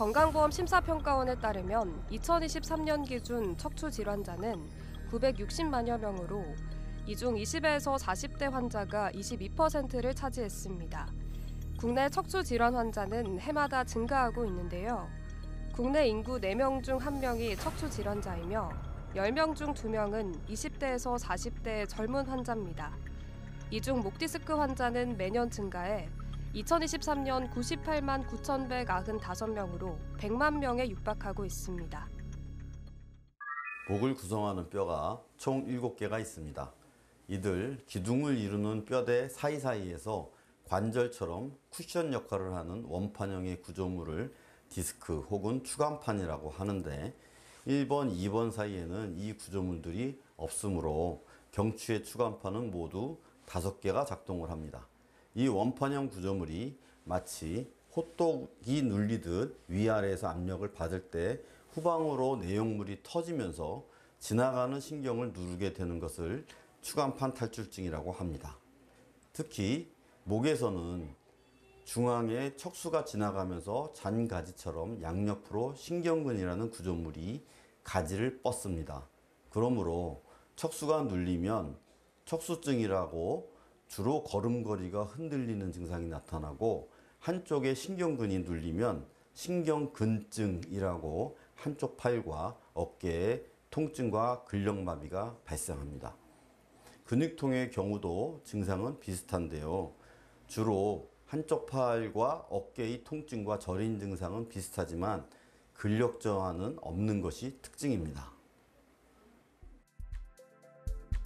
건강보험 심사평가원에 따르면 2023년 기준 척추 질환자는 960만여 명으로 이 중 20에서 40대 환자가 22%를 차지했습니다. 국내 척추 질환 환자는 해마다 증가하고 있는데요. 국내 인구 4명 중 1명이 척추 질환자이며 10명 중 2명은 20대에서 40대의 젊은 환자입니다. 이 중 목 디스크 환자는 매년 증가해 2023년 98만 9,195명으로 100만 명에 육박하고 있습니다. 목을 구성하는 뼈가 총 7개가 있습니다. 이들 기둥을 이루는 뼈대 사이사이에서 관절처럼 쿠션 역할을 하는 원판형의 구조물을 디스크 혹은 추간판이라고 하는데 1번, 2번 사이에는 이 구조물들이 없으므로 경추의 추간판은 모두 5개가 작동을 합니다. 이 원판형 구조물이 마치 호떡이 눌리듯 위아래에서 압력을 받을 때 후방으로 내용물이 터지면서 지나가는 신경을 누르게 되는 것을 추간판 탈출증이라고 합니다. 특히 목에서는 중앙에 척수가 지나가면서 잔가지처럼 양옆으로 신경근이라는 구조물이 가지를 뻗습니다. 그러므로 척수가 눌리면 척수증이라고 주로 걸음걸이가 흔들리는 증상이 나타나고 한쪽에 신경근이 눌리면 신경근증이라고 한쪽 팔과 어깨에 통증과 근력마비가 발생합니다. 근육통의 경우도 증상은 비슷한데요. 주로 한쪽 팔과 어깨의 통증과 저린 증상은 비슷하지만 근력 저하는 없는 것이 특징입니다.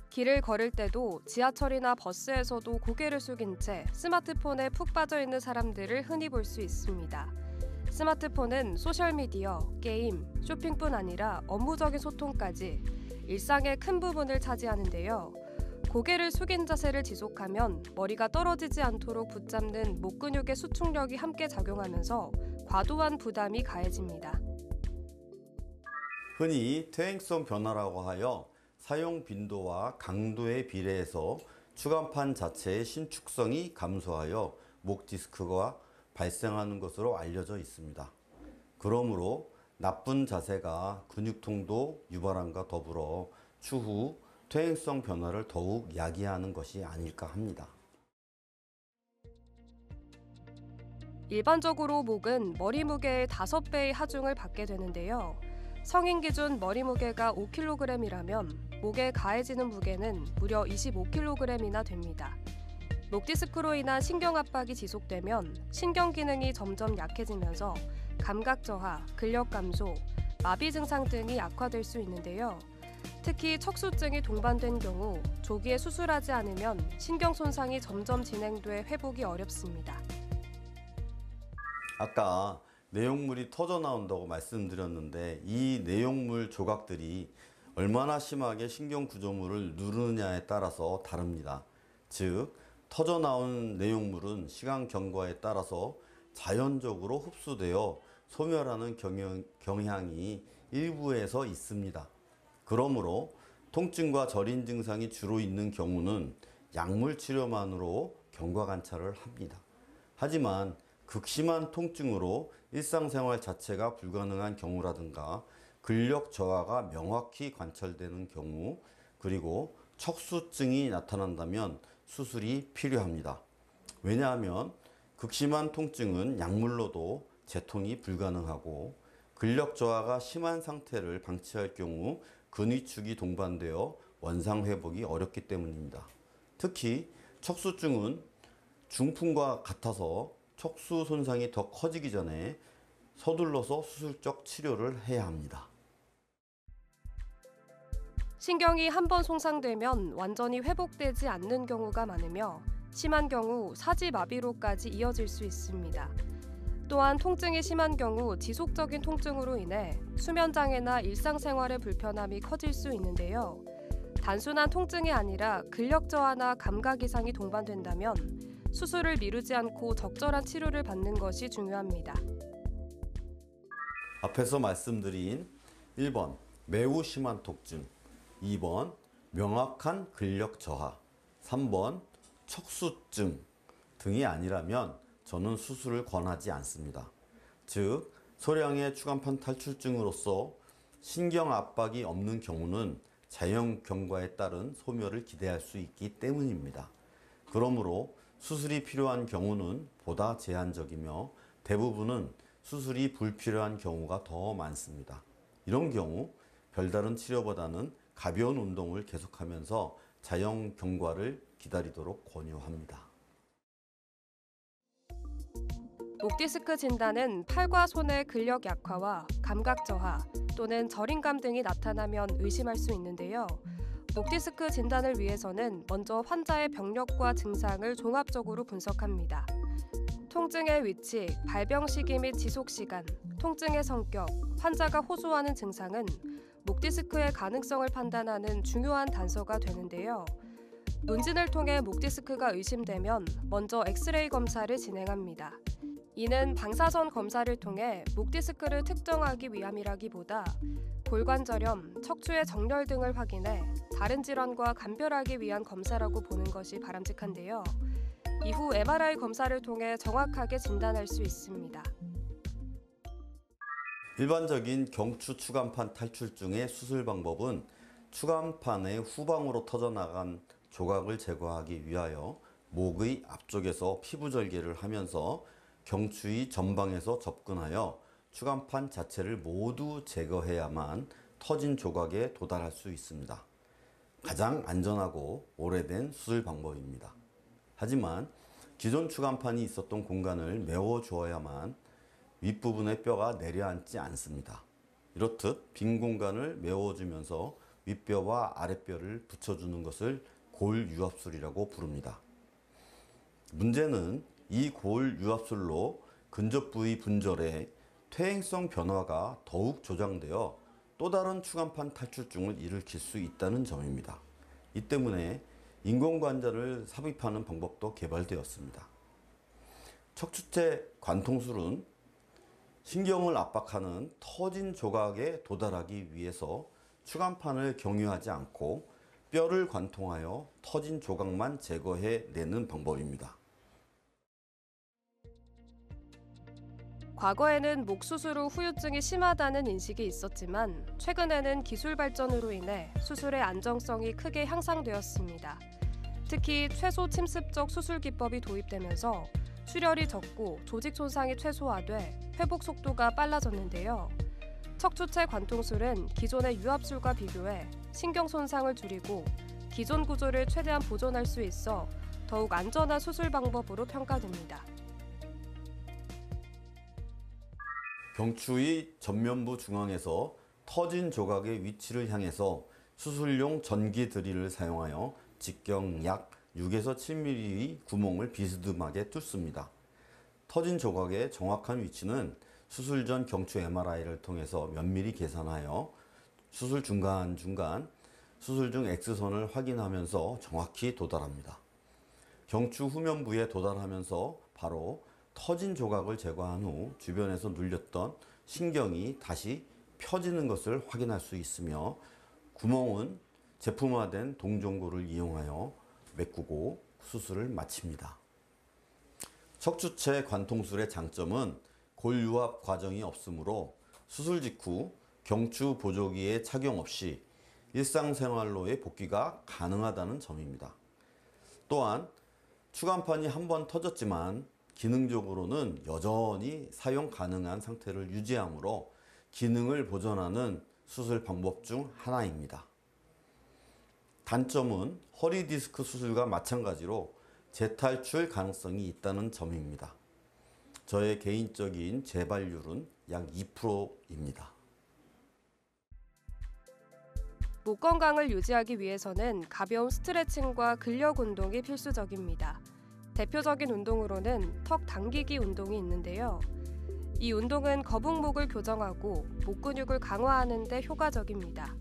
길을 걸을 때도 지하철이나 버스에서도 고개를 숙인 채 스마트폰에 푹 빠져 있는 사람들을 흔히 볼 수 있습니다. 스마트폰은 소셜미디어, 게임, 쇼핑뿐 아니라 업무적인 소통까지 일상의 큰 부분을 차지하는데요. 고개를 숙인 자세를 지속하면 머리가 떨어지지 않도록 붙잡는 목 근육의 수축력이 함께 작용하면서 과도한 부담이 가해집니다. 흔히 퇴행성 변화라고 하여 사용 빈도와 강도에 비례해서 추간판 자체의 신축성이 감소하여 목 디스크가 발생하는 것으로 알려져 있습니다. 그러므로 나쁜 자세가 근육통도 유발함과 더불어 추후 퇴행성 변화를 더욱 야기하는 것이 아닐까 합니다. 일반적으로 목은 머리 무게의 5배의 하중을 받게 되는데요. 성인 기준 머리 무게가 5kg이라면 목에 가해지는 무게는 무려 25kg이나 됩니다. 목 디스크로 인한 신경 압박이 지속되면 신경 기능이 점점 약해지면서 감각 저하, 근력 감소, 마비 증상 등이 악화될 수 있는데요. 특히 척수증이 동반된 경우 조기에 수술하지 않으면 신경 손상이 점점 진행돼 회복이 어렵습니다. 아까 내용물이 터져 나온다고 말씀드렸는데 이 내용물 조각들이 얼마나 심하게 신경 구조물을 누르느냐에 따라서 다릅니다. 즉, 터져 나온 내용물은 시간 경과에 따라서 자연적으로 흡수되어 소멸하는 경향이 일부에서 있습니다. 그러므로 통증과 저린 증상이 주로 있는 경우는 약물 치료만으로 경과 관찰을 합니다. 하지만 극심한 통증으로 일상생활 자체가 불가능한 경우라든가 근력 저하가 명확히 관찰되는 경우 그리고 척수증이 나타난다면 수술이 필요합니다. 왜냐하면 극심한 통증은 약물로도 재통이 불가능하고 근력 저하가 심한 상태를 방치할 경우 근위축이 동반되어 원상 회복이 어렵기 때문입니다. 특히 척수증은 중풍과 같아서 척수 손상이 더 커지기 전에 서둘러서 수술적 치료를 해야 합니다. 신경이 한번 손상되면 완전히 회복되지 않는 경우가 많으며 심한 경우 사지마비로까지 이어질 수 있습니다. 또한 통증이 심한 경우 지속적인 통증으로 인해 수면장애나 일상생활의 불편함이 커질 수 있는데요. 단순한 통증이 아니라 근력 저하나 감각 이상이 동반된다면 수술을 미루지 않고 적절한 치료를 받는 것이 중요합니다. 앞에서 말씀드린 1번 매우 심한 통증, 2번 명확한 근력 저하, 3번 척수증 등이 아니라면 저는 수술을 권하지 않습니다. 즉 소량의 추간판 탈출증으로서 신경 압박이 없는 경우는 자연경과에 따른 소멸을 기대할 수 있기 때문입니다. 그러므로 수술이 필요한 경우는 보다 제한적이며 대부분은 수술이 불필요한 경우가 더 많습니다. 이런 경우 별다른 치료보다는 가벼운 운동을 계속하면서 자연경과를 기다리도록 권유합니다. 목디스크 진단은 팔과 손의 근력 약화와 감각 저하 또는 저림감 등이 나타나면 의심할 수 있는데요. 목디스크 진단을 위해서는 먼저 환자의 병력과 증상을 종합적으로 분석합니다. 통증의 위치, 발병 시기 및 지속 시간, 통증의 성격, 환자가 호소하는 증상은 목디스크의 가능성을 판단하는 중요한 단서가 되는데요. 문진을 통해 목디스크가 의심되면 먼저 엑스레이 검사를 진행합니다. 이는 방사선 검사를 통해 목디스크를 특정하기 위함이라기보다 골관절염, 척추의 정렬 등을 확인해 다른 질환과 감별하기 위한 검사라고 보는 것이 바람직한데요. 이후 MRI 검사를 통해 정확하게 진단할 수 있습니다. 일반적인 경추 추간판 탈출증의 수술 방법은 추간판의 후방으로 터져나간 조각을 제거하기 위하여 목의 앞쪽에서 피부 절개를 하면서 경추의 전방에서 접근하여 추간판 자체를 모두 제거해야만 터진 조각에 도달할 수 있습니다. 가장 안전하고 오래된 수술 방법입니다. 하지만 기존 추간판이 있었던 공간을 메워주어야만 윗부분의 뼈가 내려앉지 않습니다. 이렇듯 빈 공간을 메워주면서 윗뼈와 아랫뼈를 붙여주는 것을 골유합술이라고 부릅니다. 문제는 이 골유합술로 근접 부위 분절에 퇴행성 변화가 더욱 조장되어 또 다른 추간판 탈출증을 일으킬 수 있다는 점입니다. 이 때문에 인공관절을 삽입하는 방법도 개발되었습니다. 척추체 관통술은 신경을 압박하는 터진 조각에 도달하기 위해서 추간판을 경유하지 않고 뼈를 관통하여 터진 조각만 제거해내는 방법입니다. 과거에는 목 수술 후 후유증이 심하다는 인식이 있었지만 최근에는 기술 발전으로 인해 수술의 안정성이 크게 향상되었습니다. 특히 최소 침습적 수술 기법이 도입되면서 출혈이 적고 조직 손상이 최소화돼 회복 속도가 빨라졌는데요. 척추체 관통술은 기존의 유합술과 비교해 신경 손상을 줄이고 기존 구조를 최대한 보존할 수 있어 더욱 안전한 수술 방법으로 평가됩니다. 경추의 전면부 중앙에서 터진 조각의 위치를 향해서 수술용 전기 드릴을 사용하여 직경 약 6에서 7mm의 구멍을 비스듬하게 뚫습니다. 터진 조각의 정확한 위치는 수술 전 경추 MRI를 통해서 면밀히 계산하여 수술 중간중간 수술 중 X선을 확인하면서 정확히 도달합니다. 경추 후면부에 도달하면서 바로 터진 조각을 제거한 후 주변에서 눌렸던 신경이 다시 펴지는 것을 확인할 수 있으며 구멍은 제품화된 동종구를 이용하여 메꾸고 수술을 마칩니다. 척추체 관통술의 장점은 골유합 과정이 없으므로 수술 직후 경추 보조기의 착용 없이 일상생활로의 복귀가 가능하다는 점입니다. 또한 추간판이 한번 터졌지만 기능적으로는 여전히 사용 가능한 상태를 유지하므로 기능을 보존하는 수술 방법 중 하나입니다. 단점은 허리 디스크 수술과 마찬가지로 재탈출 가능성이 있다는 점입니다. 저의 개인적인 재발률은 약 2%입니다. 목 건강을 유지하기 위해서는 가벼운 스트레칭과 근력 운동이 필수적입니다. 대표적인 운동으로는 턱 당기기 운동이 있는데요. 이 운동은 거북목을 교정하고 목 근육을 강화하는 데 효과적입니다.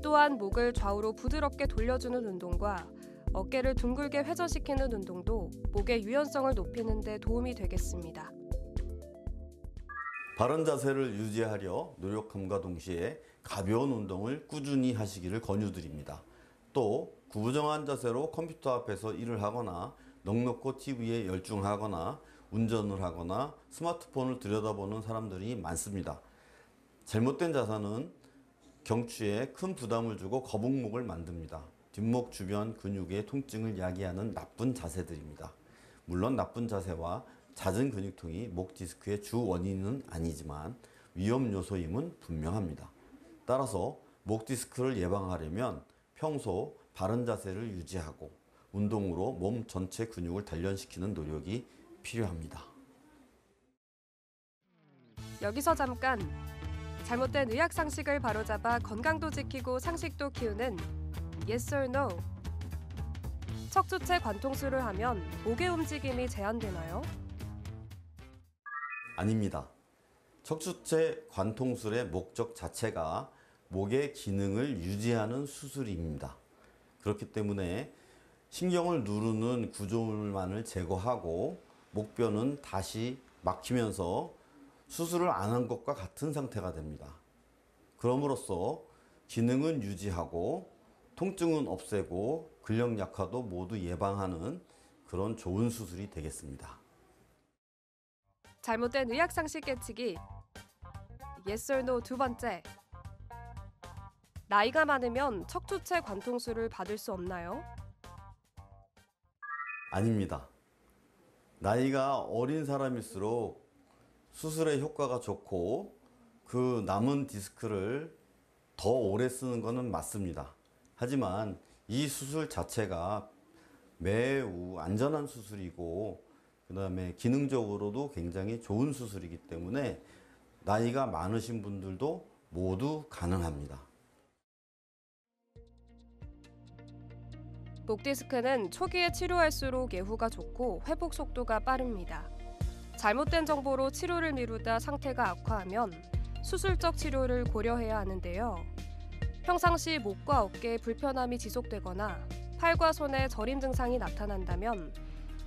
또한 목을 좌우로 부드럽게 돌려주는 운동과 어깨를 둥글게 회전시키는 운동도 목의 유연성을 높이는 데 도움이 되겠습니다. 바른 자세를 유지하려 노력함과 동시에 가벼운 운동을 꾸준히 하시기를 권유드립니다. 또 구부정한 자세로 컴퓨터 앞에서 일을 하거나 넋놓고 TV에 열중하거나 운전을 하거나 스마트폰을 들여다보는 사람들이 많습니다. 잘못된 자세는 경추에 큰 부담을 주고 거북목을 만듭니다. 뒷목 주변 근육의 통증을 야기하는 나쁜 자세들입니다. 물론 나쁜 자세와 잦은 근육통이 목 디스크의 주 원인은 아니지만 위험 요소임은 분명합니다. 따라서 목 디스크를 예방하려면 평소 바른 자세를 유지하고 운동으로 몸 전체 근육을 단련시키는 노력이 필요합니다. 여기서 잠깐! 잘못된 의학 상식을 바로잡아 건강도 지키고 상식도 키우는 Yes or No. 척추체 관통술을 하면 목의 움직임이 제한되나요? 아닙니다. 척추체 관통술의 목적 자체가 목의 기능을 유지하는 수술입니다. 그렇기 때문에 신경을 누르는 구조물만을 제거하고 목뼈는 다시 막히면서 수술을 안 한 것과 같은 상태가 됩니다. 그럼으로써 기능은 유지하고 통증은 없애고 근력 약화도 모두 예방하는 그런 좋은 수술이 되겠습니다. 잘못된 의학 상식 깨치기. Yes or No 두 번째. 나이가 많으면 척추체 관통술을 받을 수 없나요? 아닙니다. 나이가 어린 사람일수록 수술의 효과가 좋고 그 남은 디스크를 더 오래 쓰는 것은 맞습니다. 하지만 이 수술 자체가 매우 안전한 수술이고 그다음에 기능적으로도 굉장히 좋은 수술이기 때문에 나이가 많으신 분들도 모두 가능합니다. 목 디스크는 초기에 치료할수록 예후가 좋고 회복 속도가 빠릅니다. 잘못된 정보로 치료를 미루다 상태가 악화하면 수술적 치료를 고려해야 하는데요. 평상시 목과 어깨에 불편함이 지속되거나 팔과 손에 저림 증상이 나타난다면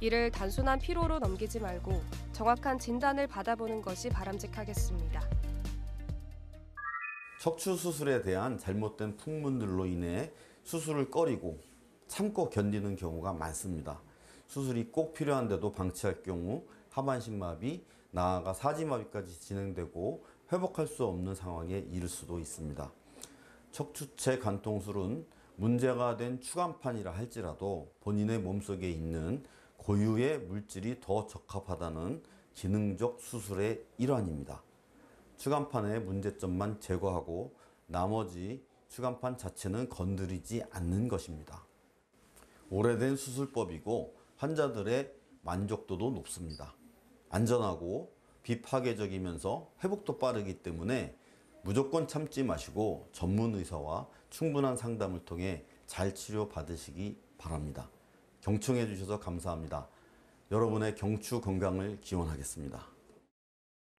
이를 단순한 피로로 넘기지 말고 정확한 진단을 받아보는 것이 바람직하겠습니다. 척추 수술에 대한 잘못된 풍문들로 인해 수술을 꺼리고 참고 견디는 경우가 많습니다. 수술이 꼭 필요한데도 방치할 경우 하반신 마비, 나아가 사지마비까지 진행되고 회복할 수 없는 상황에 이를 수도 있습니다. 척추체 관통술은 문제가 된 추간판이라 할지라도 본인의 몸속에 있는 고유의 물질이 더 적합하다는 기능적 수술의 일환입니다. 추간판의 문제점만 제거하고 나머지 추간판 자체는 건드리지 않는 것입니다. 오래된 수술법이고 환자들의 만족도도 높습니다. 안전하고 비파괴적이면서 회복도 빠르기 때문에 무조건 참지 마시고 전문 의사와 충분한 상담을 통해 잘 치료받으시기 바랍니다. 경청해 주셔서 감사합니다. 여러분의 경추 건강을 기원하겠습니다.